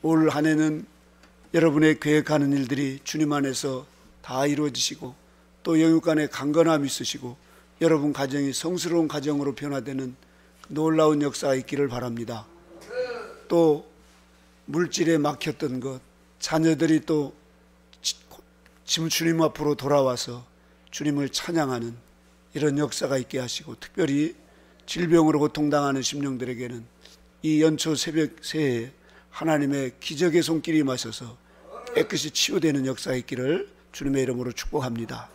올 한 해는 여러분의 계획하는 일들이 주님 안에서 다 이루어지시고 또 영육간에 강건함이 있으시고 여러분 가정이 성스러운 가정으로 변화되는 놀라운 역사가 있기를 바랍니다. 또 물질에 막혔던 것, 자녀들이 또 주님 앞으로 돌아와서 주님을 찬양하는 이런 역사가 있게 하시고, 특별히 질병으로 고통당하는 심령들에게는 이 연초 새벽 새해에 하나님의 기적의 손길이 임하셔서 깨끗이 치유되는 역사가 있기를 주님의 이름으로 축복합니다.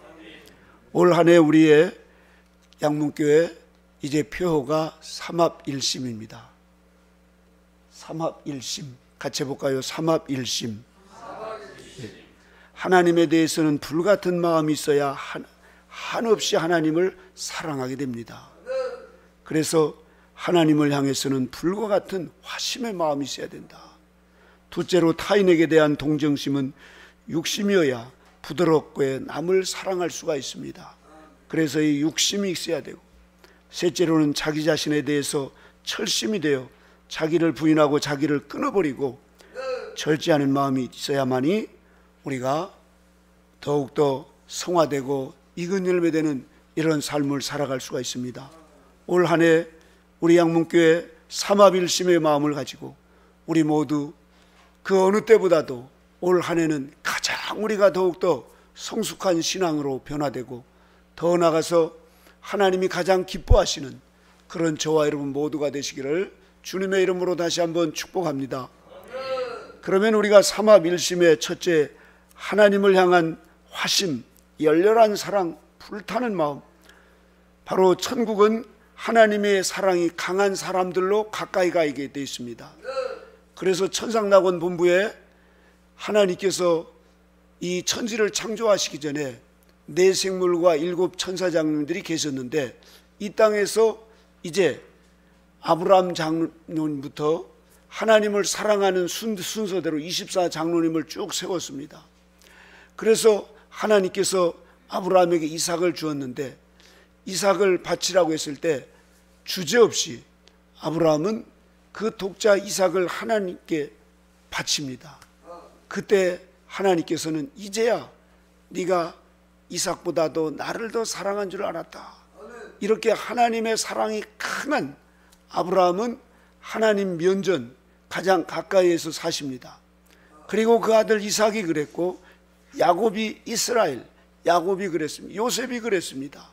올 한 해 우리의 양문교회 이제 표호가 삼합일심입니다. 삼합일심 같이 해볼까요? 삼합일심. 하나님에 대해서는 불같은 마음이 있어야 한없이 하나님을 사랑하게 됩니다. 그래서 하나님을 향해서는 불과 같은 화심의 마음이 있어야 된다. 둘째로 타인에게 대한 동정심은 육심이어야 부드럽고 남을 사랑할 수가 있습니다. 그래서 이 육심이 있어야 되고, 셋째로는 자기 자신에 대해서 철심이 되어 자기를 부인하고 자기를 끊어버리고 절제하는 마음이 있어야만이 우리가 더욱더 성화되고 익은 열매 되는 이런 삶을 살아갈 수가 있습니다. 올 한 해 우리 양문교회 삼합일심의 마음을 가지고 우리 모두 그 어느 때보다도 올 한 해는 가장 우리가 더욱더 성숙한 신앙으로 변화되고 더 나아가서 하나님이 가장 기뻐하시는 그런 저와 여러분 모두가 되시기를 주님의 이름으로 다시 한번 축복합니다. 그러면 우리가 삼합일심의 첫째, 하나님을 향한 화심, 열렬한 사랑, 불타는 마음, 바로 천국은 하나님의 사랑이 강한 사람들로 가까이 가게 되어 있습니다. 그래서 천상낙원 본부에 하나님께서 이 천지를 창조하시기 전에 네 생물과 일곱 천사장님들이 계셨는데, 이 땅에서 이제 아브라함 장로님부터 하나님을 사랑하는 순서대로 24장로님을 쭉 세웠습니다. 그래서 하나님께서 아브라함에게 이삭을 주었는데, 이삭을 바치라고 했을 때 주저없이 아브라함은 그 독자 이삭을 하나님께 바칩니다. 그때 하나님께서는 이제야 네가 이삭보다도 나를 더 사랑한 줄 알았다. 이렇게 하나님의 사랑이 강한 아브라함은 하나님 면전 가장 가까이에서 사십니다. 그리고 그 아들 이삭이 그랬고, 야곱이 이스라엘, 야곱이 그랬습니다. 요셉이 그랬습니다.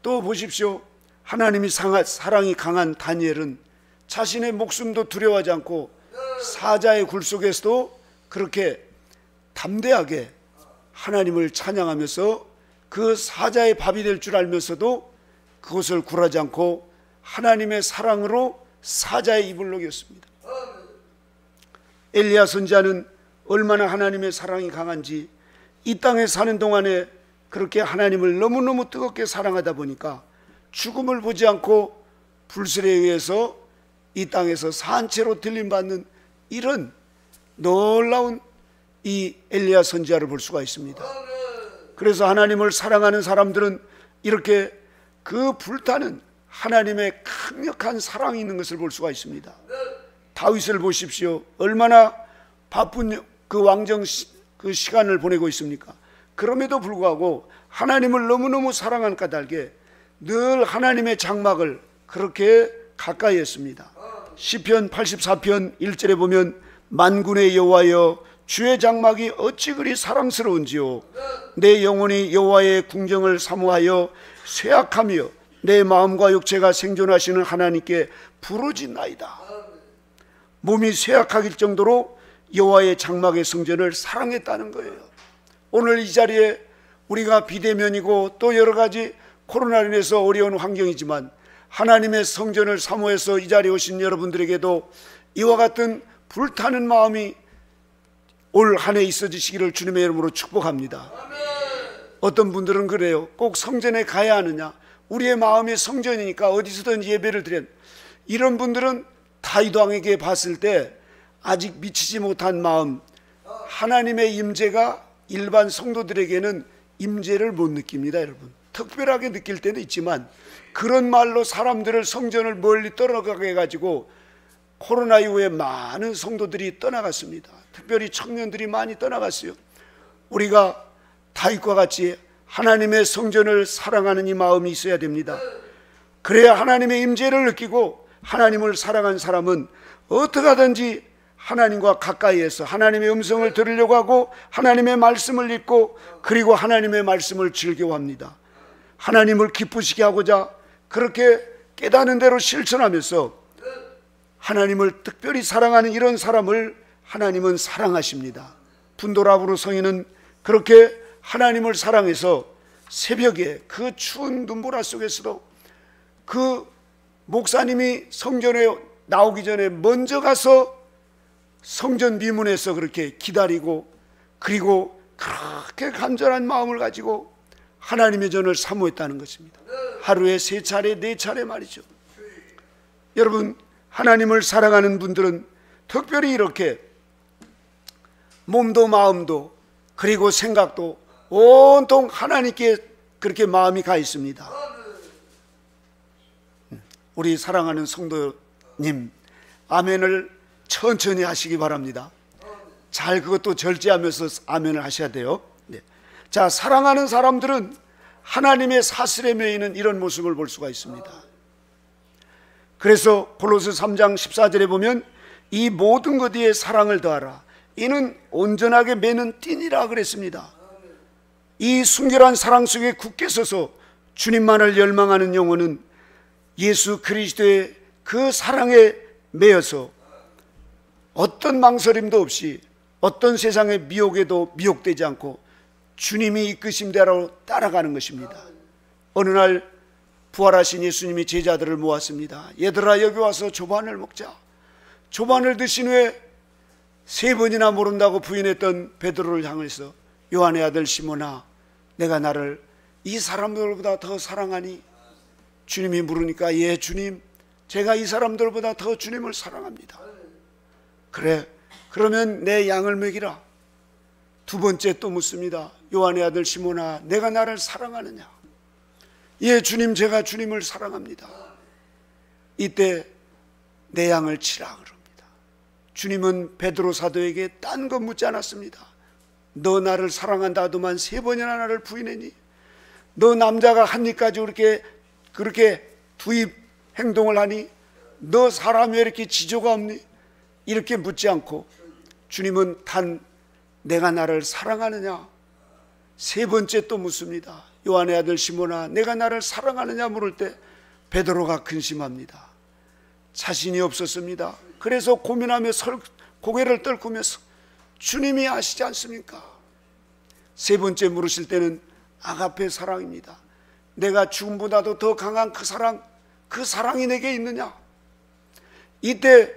또 보십시오. 하나님이 사랑이 강한 다니엘은 자신의 목숨도 두려워하지 않고 사자의 굴 속에서도 그렇게 담대하게 하나님을 찬양하면서 그 사자의 밥이 될 줄 알면서도 그것을 굴하지 않고 하나님의 사랑으로 사자의 입을 녹였습니다. 엘리야 선지자는 얼마나 하나님의 사랑이 강한지 이 땅에 사는 동안에 그렇게 하나님을 너무너무 뜨겁게 사랑하다 보니까 죽음을 보지 않고 불술에 의해서 이 땅에서 산채로 들림받는 이런 놀라운 이 엘리야 선지자를 볼 수가 있습니다. 그래서 하나님을 사랑하는 사람들은 이렇게 그 불타는 하나님의 강력한 사랑이 있는 것을 볼 수가 있습니다. 다윗을 보십시오. 얼마나 바쁜 그 왕정 그 시간을 보내고 있습니까? 그럼에도 불구하고 하나님을 너무너무 사랑한 까닭에 늘 하나님의 장막을 그렇게 가까이 했습니다. 시편 84편 1절에 보면 만군의 여호와여 주의 장막이 어찌 그리 사랑스러운지요. 내 영혼이 여호와의 궁정을 사모하여 쇠약하며 내 마음과 육체가 생존하시는 하나님께 부르짖나이다. 몸이 쇠약하길 정도로 여호와의 장막의 성전을 사랑했다는 거예요. 오늘 이 자리에 우리가 비대면이고 또 여러 가지 코로나로 인해서 어려운 환경이지만 하나님의 성전을 사모해서 이 자리에 오신 여러분들에게도 이와 같은 불타는 마음이 올 한 해 있어지시기를 주님의 이름으로 축복합니다. 어떤 분들은 그래요. 꼭 성전에 가야 하느냐, 우리의 마음이 성전이니까 어디서든 예배를 드려. 이런 분들은 다윗 왕에게 봤을 때 아직 미치지 못한 마음, 하나님의 임재가 일반 성도들에게는 임재를 못 느낍니다. 여러분, 특별하게 느낄 때도 있지만 그런 말로 사람들을 성전을 멀리 떨어가게 해가지고 코로나 이후에 많은 성도들이 떠나갔습니다. 특별히 청년들이 많이 떠나갔어요. 우리가 다윗과 같이 하나님의 성전을 사랑하는 이 마음이 있어야 됩니다. 그래야 하나님의 임재를 느끼고 하나님을 사랑한 사람은 어떻게 하든지 하나님과 가까이에서 하나님의 음성을 들으려고 하고 하나님의 말씀을 읽고 그리고 하나님의 말씀을 즐겨합니다. 하나님을 기쁘시게 하고자 그렇게 깨닫는 대로 실천하면서 하나님을 특별히 사랑하는 이런 사람을 하나님은 사랑하십니다. 분도라브루 성인은 그렇게 하나님을 사랑해서 새벽에 그 추운 눈보라 속에서도 그 목사님이 성전에 나오기 전에 먼저 가서 성전 미문에서 그렇게 기다리고 그리고 그렇게 간절한 마음을 가지고 하나님의 전을 사모했다는 것입니다. 하루에 3차례 4차례 말이죠. 여러분, 하나님을 사랑하는 분들은 특별히 이렇게 몸도 마음도 그리고 생각도 온통 하나님께 그렇게 마음이 가 있습니다. 우리 사랑하는 성도님, 아멘을 천천히 하시기 바랍니다. 잘 그것도 절제하면서 아멘을 하셔야 돼요. 네. 자, 사랑하는 사람들은 하나님의 사슬에 매이는 이런 모습을 볼 수가 있습니다. 그래서 골로새 3장 14절에 보면 이 모든 것 위에 사랑을 더하라. 이는 온전하게 매는 띠니라 그랬습니다. 이 순결한 사랑 속에 굳게 서서 주님만을 열망하는 영혼은 예수 그리스도의 그 사랑에 매여서 어떤 망설임도 없이 어떤 세상의 미혹에도 미혹되지 않고 주님이 이끄심대로 따라가는 것입니다. 어느 날 부활하신 예수님이 제자들을 모았습니다. 얘들아, 여기 와서 조반을 먹자. 조반을 드신 후에 3번이나 모른다고 부인했던 베드로를 향해서 요한의 아들 시몬아, 내가 나를 이 사람들보다 더 사랑하니? 주님이 물으니까 예 주님, 제가 이 사람들보다 더 주님을 사랑합니다. 그래, 그러면 내 양을 먹이라. 2번째 또 묻습니다. 요한의 아들 시몬아, 내가 나를 사랑하느냐? 예 주님, 제가 주님을 사랑합니다. 이때 내 양을 치라 그럽니다. 주님은 베드로 사도에게 딴 것 묻지 않았습니다. 너 나를 사랑한다 하더만 3번이나 나를 부인했니? 너 남자가 한 입까지 그렇게 두입 행동을 하니? 너 사람이 왜 이렇게 지조가 없니? 이렇게 묻지 않고 주님은 단 내가 나를 사랑하느냐? 3번째 또 묻습니다. 요한의 아들 시몬아, 내가 나를 사랑하느냐 물을 때 베드로가 근심합니다. 자신이 없었습니다. 그래서 고민하며 고개를 떨구면서 주님이 아시지 않습니까? 3번째 물으실 때는 아가페 사랑입니다. 내가 죽음보다도 더 강한 그 사랑이 내게 있느냐? 이때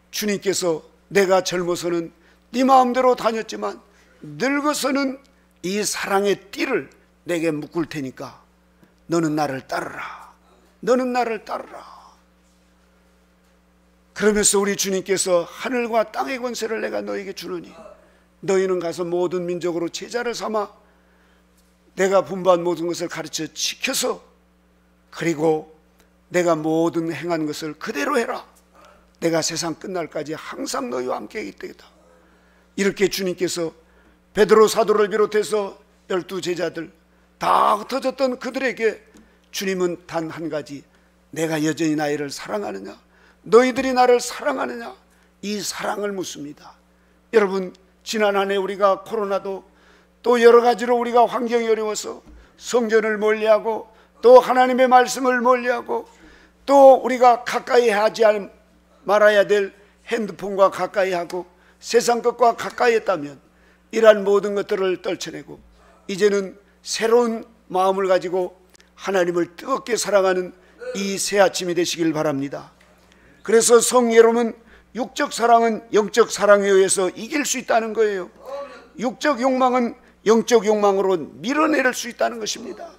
주님께서 내가 젊어서는 네 마음대로 다녔지만 늙어서는 이 사랑의 띠를 내게 묶을 테니까 너는 나를 따르라. 너는 나를 따르라. 그러면서 우리 주님께서 하늘과 땅의 권세를 내가 너에게 주노니 너희는 가서 모든 민족으로 제자를 삼아 내가 분부한 모든 것을 가르쳐 지켜서 그리고 내가 모든 행한 것을 그대로 해라. 내가 세상 끝날까지 항상 너희와 함께 있겠다. 이렇게 주님께서 베드로 사도를 비롯해서 12 제자들 다 흩어졌던 그들에게 주님은 단 한 가지, 내가 여전히 너희를 사랑하느냐? 너희들이 나를 사랑하느냐? 이 사랑을 묻습니다. 여러분, 지난 한 해 우리가 코로나도 또 여러 가지로 우리가 환경이 어려워서 성전을 멀리하고 또 하나님의 말씀을 멀리하고 또 우리가 가까이 하지 말아야 될 핸드폰과 가까이 하고 세상 것과 가까이 했다면 이러한 모든 것들을 떨쳐내고 이제는 새로운 마음을 가지고 하나님을 뜨겁게 사랑하는 이 새 아침이 되시길 바랍니다. 그래서 성예로는 육적 사랑은 영적 사랑에 의해서 이길 수 있다는 거예요. 육적 욕망은 영적 욕망으로 밀어내릴 수 있다는 것입니다.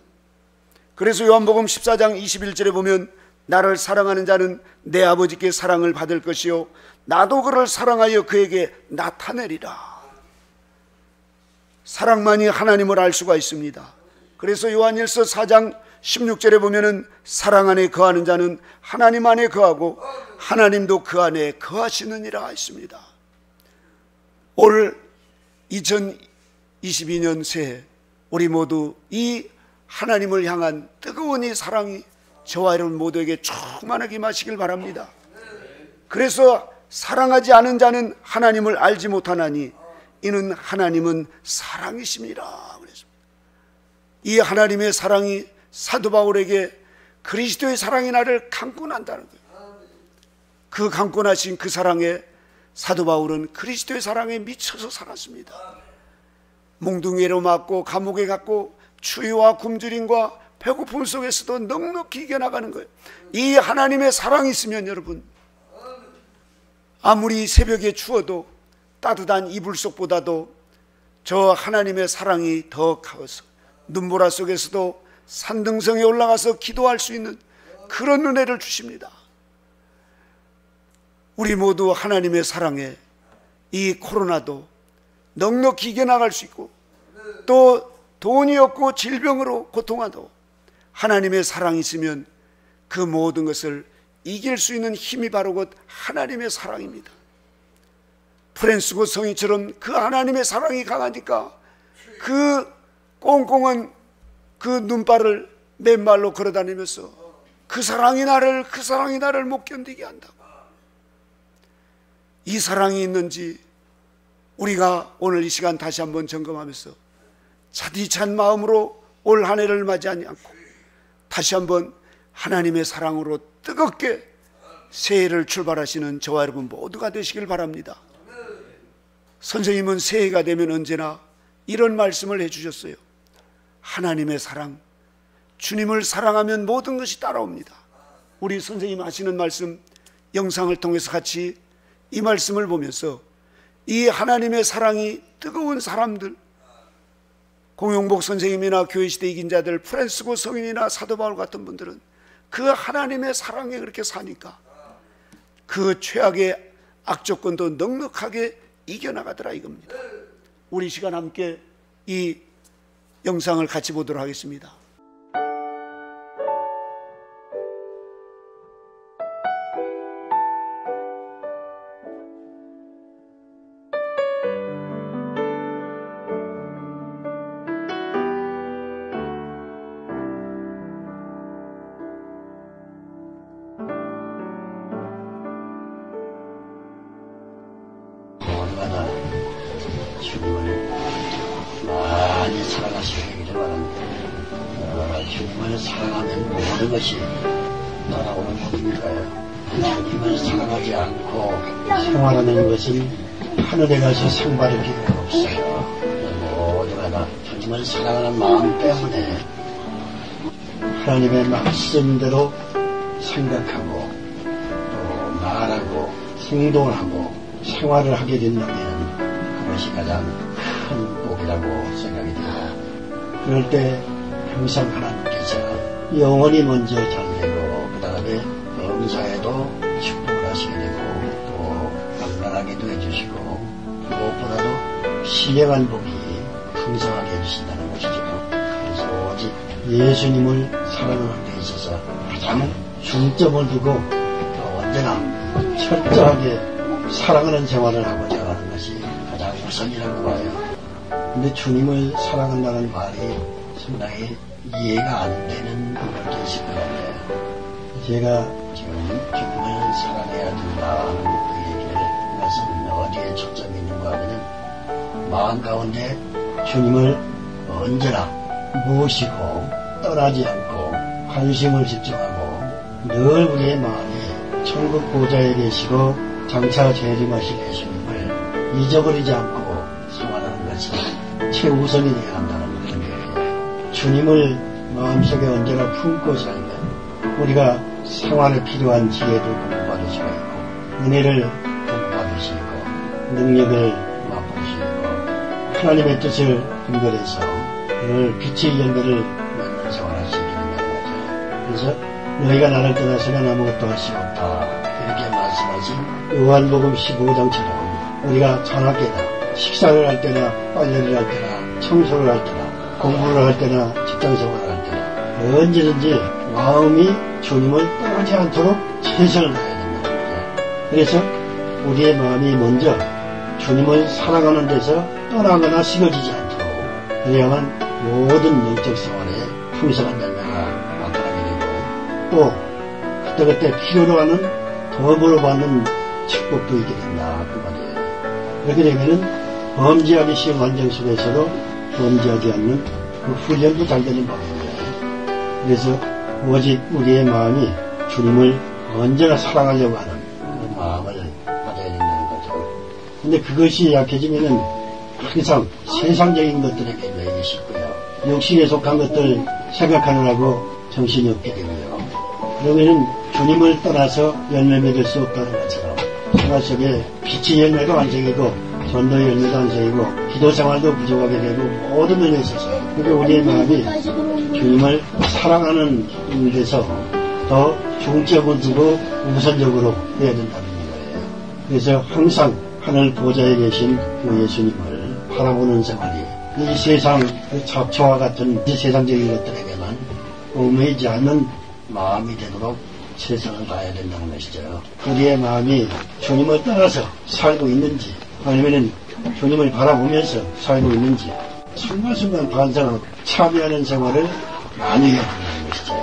그래서 요한복음 14장 21절에 보면 나를 사랑하는 자는 내 아버지께 사랑을 받을 것이요 나도 그를 사랑하여 그에게 나타내리라. 사랑만이 하나님을 알 수가 있습니다. 그래서 요한일서 4장 16절에 보면은 사랑 안에 거하는 자는 하나님 안에 거하고 하나님도 그 안에 거하시느니라 했습니다. 올 2022년 새해 우리 모두 이 하나님을 향한 뜨거운 이 사랑이 저와 여러분 모두에게 충만하게 임하시길 바랍니다. 그래서 사랑하지 않은 자는 하나님을 알지 못하나니 이는 하나님은 사랑이십니다. 이 하나님의 사랑이 사도 바울에게 그리스도의 사랑이 나를 강권한다는 거예요. 그 강권하신 그 사랑에 사도 바울은 그리스도의 사랑에 미쳐서 살았습니다. 몽둥이로 맞고 감옥에 갔고 추위와 굶주림과 배고픔 속에서도 넉넉히 이겨나가는 거예요. 이 하나님의 사랑이 있으면 여러분, 아무리 새벽에 추워도 따뜻한 이불 속보다도 저 하나님의 사랑이 더 가워서 눈보라 속에서도 산등성에 올라가서 기도할 수 있는 그런 은혜를 주십니다. 우리 모두 하나님의 사랑에 이 코로나도 넉넉히 이겨나갈 수 있고 또 돈이 없고 질병으로 고통하도 하나님의 사랑이 있으면 그 모든 것을 이길 수 있는 힘이 바로 곧 하나님의 사랑입니다. 프란시스코 성인처럼 그 하나님의 사랑이 강하니까 그 꽁꽁한 그 눈발을 맨발로 걸어다니면서 그 사랑이 나를 못 견디게 한다고. 이 사랑이 있는지 우리가 오늘 이 시간 다시 한번 점검하면서 차디찬 마음으로 올 한 해를 맞이하지 않고 다시 한번 하나님의 사랑으로 뜨겁게 새해를 출발하시는 저와 여러분 모두가 되시길 바랍니다. 선생님은 새해가 되면 언제나 이런 말씀을 해주셨어요. 하나님의 사랑, 주님을 사랑하면 모든 것이 따라옵니다. 우리 선생님 하시는 말씀 영상을 통해서 같이 이 말씀을 보면서 이 하나님의 사랑이 뜨거운 사람들, 공용복 선생님이나 교회시대 이긴 자들, 프란시스코 성인이나 사도 바울 같은 분들은 그 하나님의 사랑에 그렇게 사니까 그 최악의 악조건도 넉넉하게 이겨나가더라 이겁니다. 우리 시간 함께 이 영상을 같이 보도록 하겠습니다. 주님을 많이 사랑하시기를 바랍니다. 주님을 사랑하면 모든 것이 따라오는 것이니까요. 주님을 사랑하지 않고 생활하는 것은 하늘에 가서 상 받을 필요가 없어요. 모두가 다 주님을 사랑하는 마음 때문에 하나님의 말씀대로 생각하고 또 말하고 행동하고 생활을 하게 된다면 그것이 가장 큰 복이라고 생각이 됩니다. 그럴 때 항상 하나님께서 영원히 먼저 잘되고 그 다음에 범사에도 축복을 하시게 되고 또 건강하게도 해주시고 무엇보다도 신령한 복이 풍성하게 해주신다는 것이죠. 그래서 오직 예수님을 사랑하는 데 있어서 가장 중점을 두고 또 언제나 철저하게 사랑하는 생활을 하고자 하는 것이 가장 우선이라고 봐요. 근데 주님을 사랑한다는 말이 상당히 이해가 안 되는 분들도 있을 것 같아요. 제가 지금 주님을 사랑해야 된다는 그 얘기를 이것은 어디에 초점이 있는가 하면 마음 가운데 주님을 언제나 모시고 떠나지 않고 관심을 집중하고 늘 우리의 마음에 천국 보좌에 계시고 장차 재림하실 예수님을 잊어버리지 않고 생활하는 것이 최우선이 되어야 한다는 그런 얘기예요. 주님을 마음속에 언제나 품고 살면 우리가 생활에 필요한 지혜도 공부받을 수가 있고 은혜를 공부받을 수 있고 능력을 맛볼 수 있고 하나님의 뜻을 분별해서 늘 빛의 열매를 맺는 생활할 수 있게 된다는 거죠. 그래서 너희가 나를 떠나서는 아무것도 할 수 없다 이렇게 말씀하신 요한복음 15장처럼 우리가 저녁에나 식사를 할 때나 빨래를 할 때나 청소를 할 때나 공부를 할 때나 직장생활을 할 때나 언제든지 마음이 주님을 떠나지 않도록 최선을 다해야 된다는 거죠. 그래서 우리의 마음이 먼저 주님을 사랑하는 데서 떠나거나 쓰러지지 않도록, 그래야만 모든 영적 생활에 풍성한 열매가 나타나게 되고, 또 그때그때 필요로 하는 도움으로 받는 축복도 있게 된다 그 말이에요. 그렇게 되면은 범죄하기 쉬운 환경 속에서도 범죄하지 않는 그 훈련도 잘 되는 법입니다. 그래서 오직 우리의 마음이 주님을 언제나 사랑하려고 하는 그 마음을 가져야 된다는 거죠. 근데 그것이 약해지면은 항상 세상적인 것들에게 매이기 쉽고요, 육신에 속한 것들 생각하느라고 정신이 없게 되고요, 그러면은 주님을 떠나서 열매 맺을 수 없다는 것처럼 생활 속에 빛의 열매가 완성이고 전도의 열매가 완성이고 기도 생활도 부족하게 되고 모든 면에 있어서, 그러니까 우리의 마음이 주님을 사랑하는 데서 더 중점을 두고 우선적으로 해야 된다는 거예요. 그래서 항상 하늘 보좌에 계신 그 예수님을 바라보는 생활이 이 세상 그 잡초와 같은 이 세상적인 것들에게만 얽매이지 않는 마음이 되도록 최선을 다해야 된다는 것이죠. 우리의 마음이 주님을 따라서 살고 있는지, 아니면 주님을 바라보면서 살고 있는지 순간순간 반성하고 참여하는 생활을 많이 해야 된다는 것이죠.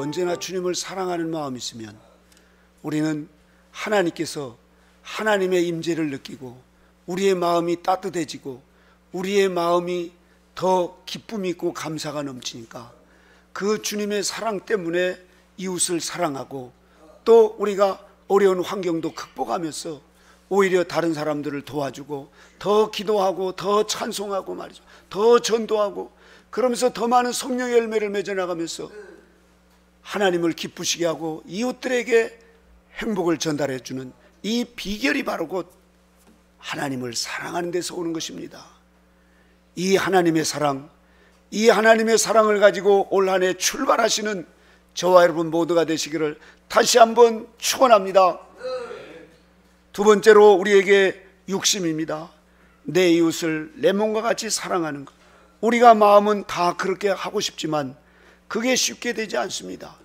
언제나 주님을 사랑하는 마음이 있으면 우리는 하나님께서 하나님의 임재를 느끼고 우리의 마음이 따뜻해지고 우리의 마음이 더 기쁨이 있고 감사가 넘치니까 그 주님의 사랑 때문에 이웃을 사랑하고 또 우리가 어려운 환경도 극복하면서 오히려 다른 사람들을 도와주고 더 기도하고 더 찬송하고 말이죠, 더 전도하고 그러면서 더 많은 성령의 열매를 맺어나가면서 하나님을 기쁘시게 하고 이웃들에게 행복을 전달해 주는 이 비결이 바로 곧 하나님을 사랑하는 데서 오는 것입니다. 이 하나님의 사랑, 이 하나님의 사랑을 가지고 올 한 해 출발하시는 저와 여러분 모두가 되시기를 다시 한번 축원합니다. 두 번째로 우리에게 육심입니다. 내 이웃을 내 몸과 같이 사랑하는 것. 우리가 마음은 다 그렇게 하고 싶지만 그게 쉽게 되지 않습니다.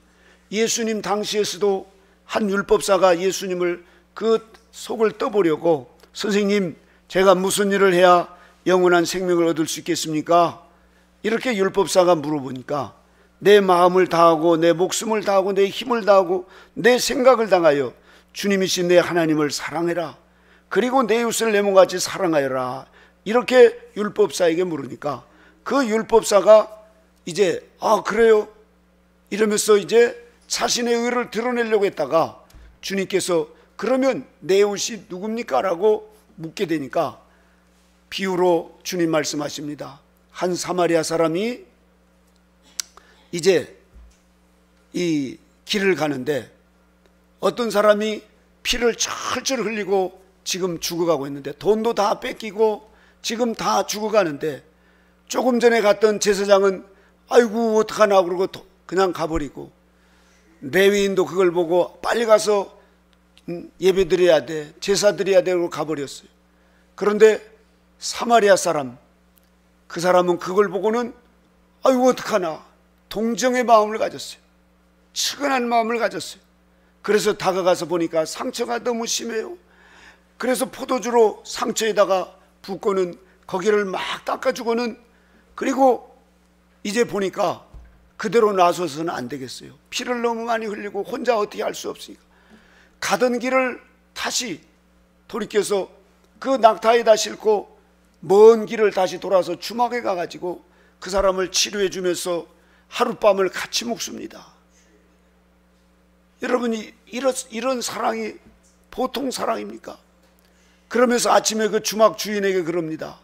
예수님 당시에서도 한 율법사가 예수님을 그 속을 떠보려고, 선생님 제가 무슨 일을 해야 영원한 생명을 얻을 수 있겠습니까? 이렇게 율법사가 물어보니까 내 마음을 다하고 내 목숨을 다하고 내 힘을 다하고 내 생각을 다하여 주님이신 내 하나님을 사랑해라, 그리고 내 이웃을 내 몸같이 사랑하여라, 이렇게 율법사에게 물으니까 그 율법사가 이제 그래요 이러면서 이제 자신의 의를 드러내려고 했다가 주님께서 그러면 내 이웃이 누굽니까? 라고 묻게 되니까 비유로 주님 말씀하십니다. 한 사마리아 사람이 이제 이 길을 가는데 어떤 사람이 피를 철철 흘리고 지금 죽어가고 있는데, 돈도 다 뺏기고 지금 다 죽어가는데, 조금 전에 갔던 제사장은 아이고 어떡하나 그러고 그냥 가버리고, 레위인도 그걸 보고 빨리 가서 예배 드려야 돼, 제사 드려야 돼 그러고 가버렸어요. 그런데 사마리아 사람, 그 사람은 그걸 보고는 아이고 어떡하나 동정의 마음을 가졌어요. 측은한 마음을 가졌어요. 그래서 다가가서 보니까 상처가 너무 심해요. 그래서 포도주로 상처에다가 붓고는 거기를 막 닦아주고는, 그리고 이제 보니까 그대로 놔서서는 안 되겠어요. 피를 너무 많이 흘리고 혼자 어떻게 할 수 없으니까 가던 길을 다시 돌이켜서 그 낙타에다 싣고 먼 길을 다시 돌아서 주막에 가가지고 그 사람을 치료해 주면서 하룻밤을 같이 묵습니다. 여러분이 이런 사랑이 보통 사랑입니까? 그러면서 아침에 그 주막 주인에게 그럽니다.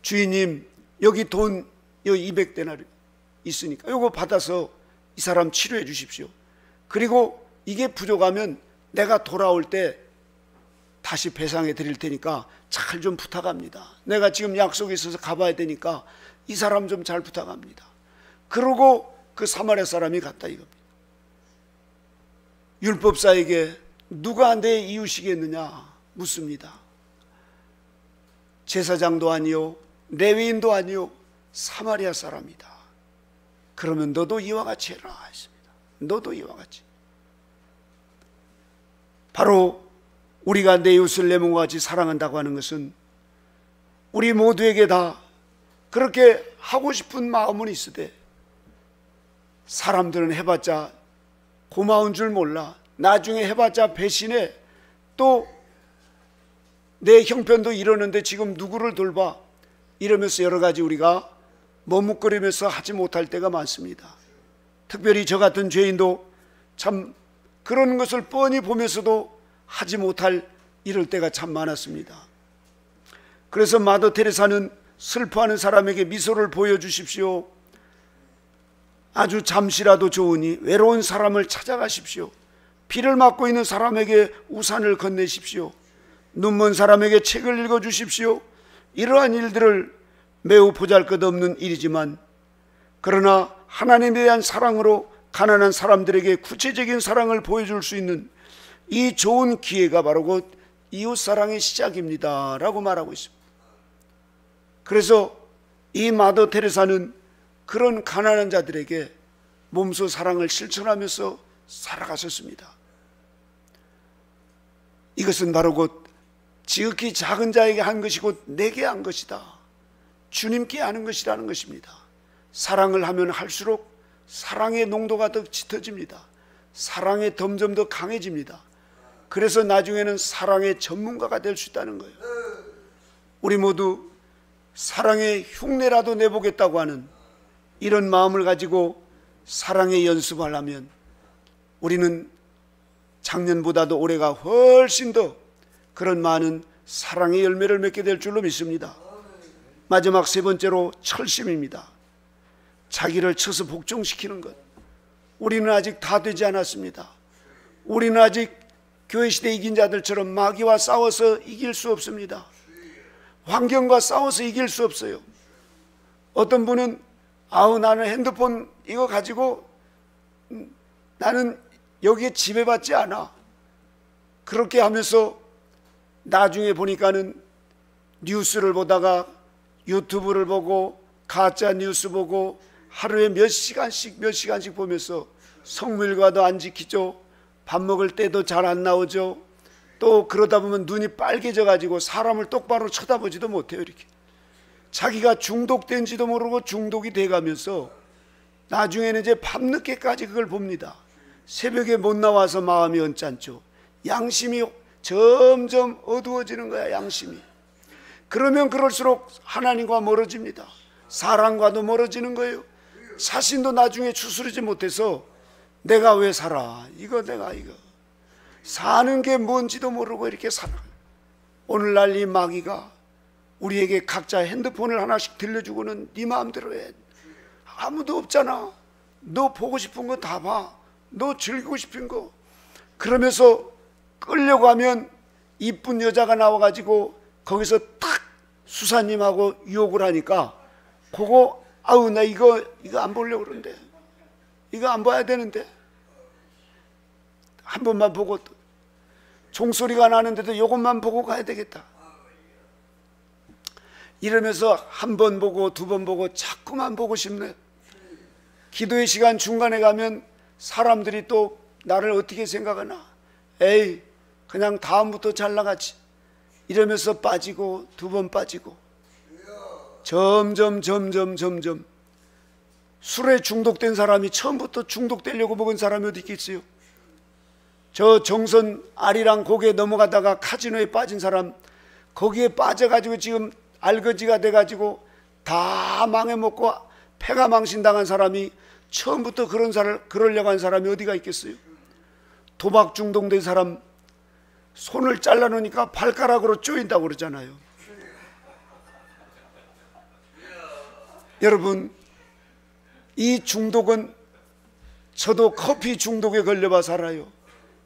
주인님 여기 돈 200데나리 있으니까 이거 받아서 이 사람 치료해 주십시오. 그리고 이게 부족하면 내가 돌아올 때 다시 배상해 드릴 테니까 잘 좀 부탁합니다. 내가 지금 약속이 있어서 가봐야 되니까 이 사람 좀 잘 부탁합니다. 그러고 그 사마리아 사람이 갔다 이겁니다. 율법사에게 누가 내 이웃이겠느냐 묻습니다. 제사장도 아니요 레위인도 아니요 사마리아 사람이다. 그러면 너도 이와 같이 해라 했습니다. 너도 이와 같이. 바로 우리가 내 이웃을 내 몸과 같이 사랑한다고 하는 것은 우리 모두에게 다 그렇게 하고 싶은 마음은 있으되 사람들은 해봤자 고마운 줄 몰라. 나중에 해봤자 배신해. 또 내 형편도 이러는데 지금 누구를 돌봐. 이러면서 여러 가지 우리가 머뭇거리면서 하지 못할 때가 많습니다. 특별히 저 같은 죄인도 참 그런 것을 뻔히 보면서도 하지 못할 이럴 때가 참 많았습니다. 그래서 마더 테레사는 슬퍼하는 사람에게 미소를 보여주십시오. 아주 잠시라도 좋으니 외로운 사람을 찾아가십시오. 비를 맞고 있는 사람에게 우산을 건네십시오. 눈먼 사람에게 책을 읽어주십시오. 이러한 일들을 매우 보잘것없는 일이지만 그러나 하나님에 대한 사랑으로 가난한 사람들에게 구체적인 사랑을 보여줄 수 있는 이 좋은 기회가 바로 곧 이웃사랑의 시작입니다 라고 말하고 있습니다. 그래서 이 마더 테레사는 그런 가난한 자들에게 몸소 사랑을 실천하면서 살아가셨습니다. 이것은 바로 곧 지극히 작은 자에게 한 것이 곧 내게 한 것이다. 주님께 하는 것이라는 것입니다. 사랑을 하면 할수록 사랑의 농도가 더 짙어집니다. 사랑이 점점 더 강해집니다. 그래서 나중에는 사랑의 전문가가 될 수 있다는 거예요. 우리 모두 사랑의 흉내라도 내보겠다고 하는 이런 마음을 가지고 사랑의 연습을 하면 우리는 작년보다도 올해가 훨씬 더 그런 많은 사랑의 열매를 맺게 될 줄로 믿습니다. 마지막 세 번째로 철심입니다. 자기를 쳐서 복종시키는 것. 우리는 아직 다 되지 않았습니다. 우리는 아직 교회 시대 이긴 자들처럼 마귀와 싸워서 이길 수 없습니다. 환경과 싸워서 이길 수 없어요. 어떤 분은 나는 핸드폰 이거 가지고 나는 여기에 지배받지 않아. 그렇게 하면서 나중에 보니까는 뉴스를 보다가 유튜브를 보고 가짜 뉴스 보고 하루에 몇 시간씩 보면서 성물과도 안 지키죠. 밥 먹을 때도 잘 안 나오죠. 또 그러다 보면 눈이 빨개져 가지고 사람을 똑바로 쳐다보지도 못해요. 이렇게 자기가 중독된지도 모르고 중독이 돼가면서 나중에는 이제 밤늦게까지 그걸 봅니다. 새벽에 못 나와서 마음이 언짢죠. 양심이 점점 어두워지는 거야. 양심이. 그러면 그럴수록 하나님과 멀어집니다. 사랑과도 멀어지는 거예요. 자신도 나중에 추스르지 못해서 내가 왜 살아? 내가 사는 게 뭔지도 모르고 이렇게 살아. 오늘날 이 마귀가 우리에게 각자 핸드폰을 하나씩 들려주고는 네 마음대로 해. 아무도 없잖아. 너 보고 싶은 거 다 봐. 너 즐기고 싶은 거. 그러면서 끌려고 하면 이쁜 여자가 나와가지고 거기서 탁 수사님하고 유혹을 하니까 그거 나 이거 안 보려고 그러는데 이거 안 봐야 되는데 한 번만 보고 또 종소리가 나는데도 이것만 보고 가야 되겠다. 이러면서 한 번 보고 두 번 보고 자꾸만 보고 싶네. 기도의 시간 중간에 가면 사람들이 또 나를 어떻게 생각하나. 에이 그냥 다음부터 잘 나가지. 이러면서 빠지고 두 번 빠지고 점점 술에 중독된 사람이 처음부터 중독되려고 먹은 사람이 어디 있겠어요? 저 정선 아리랑 고개 넘어가다가 카지노에 빠진 사람, 거기에 빠져가지고 지금 알거지가 돼가지고 다 망해먹고 폐가 망신당한 사람이 처음부터 그러려고 한 사람이 어디가 있겠어요? 도박 중독된 사람 손을 잘라놓으니까 발가락으로 쪼인다고 그러잖아요. 여러분, 이 중독은 저도 커피 중독에 걸려봐 살아요.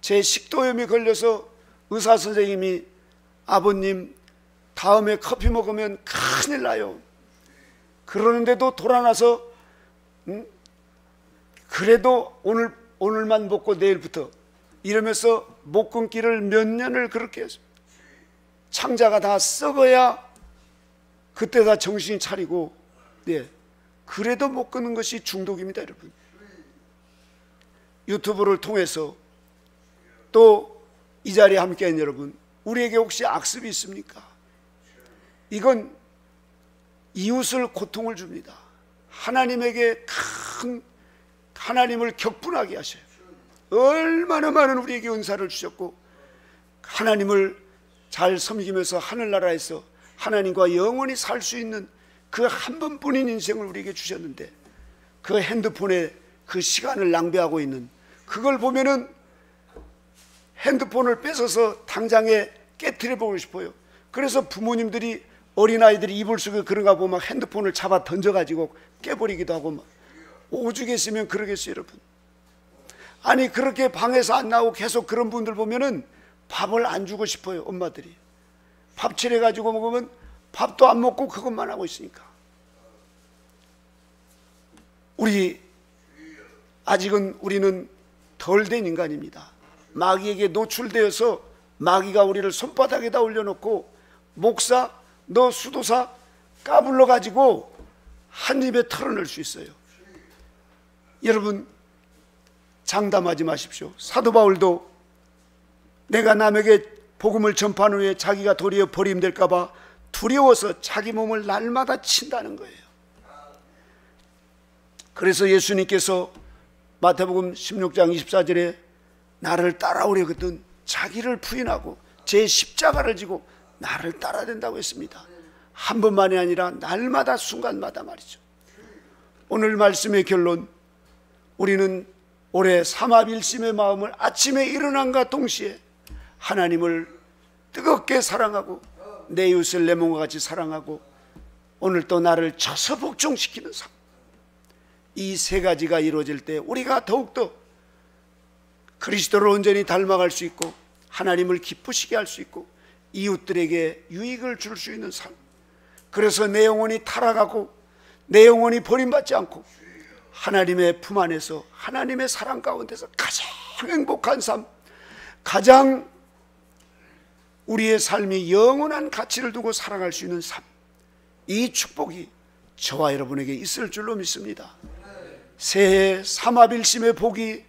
제 식도염이 걸려서 의사 선생님이 아버님 다음에 커피 먹으면 큰일 나요. 그러는데도 돌아나서 그래도 오늘만 먹고 내일부터 이러면서 못 끊기를 몇 년을 그렇게 했습니다. 창자가 다 썩어야 그때 다 정신이 차리고, 그래도 못 끊는 것이 중독입니다, 여러분. 유튜브를 통해서 또 이 자리에 함께한 여러분, 우리에게 혹시 악습이 있습니까? 이건 이웃을 고통을 줍니다. 하나님에게 하나님을 격분하게 하셔요. 얼마나 많은 우리에게 은사를 주셨고, 하나님을 잘 섬기면서 하늘나라에서 하나님과 영원히 살 수 있는 그 한 번뿐인 인생을 우리에게 주셨는데, 그 핸드폰에 그 시간을 낭비하고 있는, 그걸 보면은 핸드폰을 뺏어서 당장에 깨트려 보고 싶어요. 그래서 부모님들이, 어린아이들이 이불 속에 그런가 보면 막 핸드폰을 잡아 던져가지고 깨버리기도 하고, 막 오죽했으면 그러겠어요, 여러분. 아니, 그렇게 방에서 안 나오고 계속 그런 분들 보면은 밥을 안 주고 싶어요, 엄마들이. 밥 차려가지고 먹으면 밥도 안 먹고 그것만 하고 있으니까. 아직은 우리는 덜 된 인간입니다. 마귀에게 노출되어서 마귀가 우리를 손바닥에다 올려놓고, 목사, 너 수도사 까불러 가지고 한 입에 털어낼 수 있어요. 여러분, 장담하지 마십시오. 사도 바울도 내가 남에게 복음을 전파한 후에 자기가 도리어 버림될까 봐 두려워서 자기 몸을 날마다 친다는 거예요. 그래서 예수님께서 마태복음 16장 24절에 나를 따라오려거든 자기를 부인하고 제 십자가를 지고 나를 따라야 된다고 했습니다. 한 번만이 아니라 날마다 순간마다 말이죠. 오늘 말씀의 결론, 우리는 올해 삼합일심의 마음을 아침에 일어남과 동시에 하나님을 뜨겁게 사랑하고 내 이웃을 내 몸과 같이 사랑하고 오늘 또 나를 쳐서 복종시키는 삶, 이 세 가지가 이루어질 때 우리가 더욱더 그리스도를 온전히 닮아갈 수 있고 하나님을 기쁘시게 할 수 있고 이웃들에게 유익을 줄 수 있는 삶, 그래서 내 영혼이 타락하고 내 영혼이 버림받지 않고 하나님의 품 안에서 하나님의 사랑 가운데서 가장 행복한 삶, 가장 우리의 삶이 영원한 가치를 두고 살아갈 수 있는 삶, 이 축복이 저와 여러분에게 있을 줄로 믿습니다. 새해 삼합일심의 복이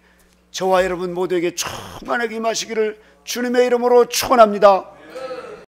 저와 여러분 모두에게 충만하게 임하시기를 주님의 이름으로 축원합니다.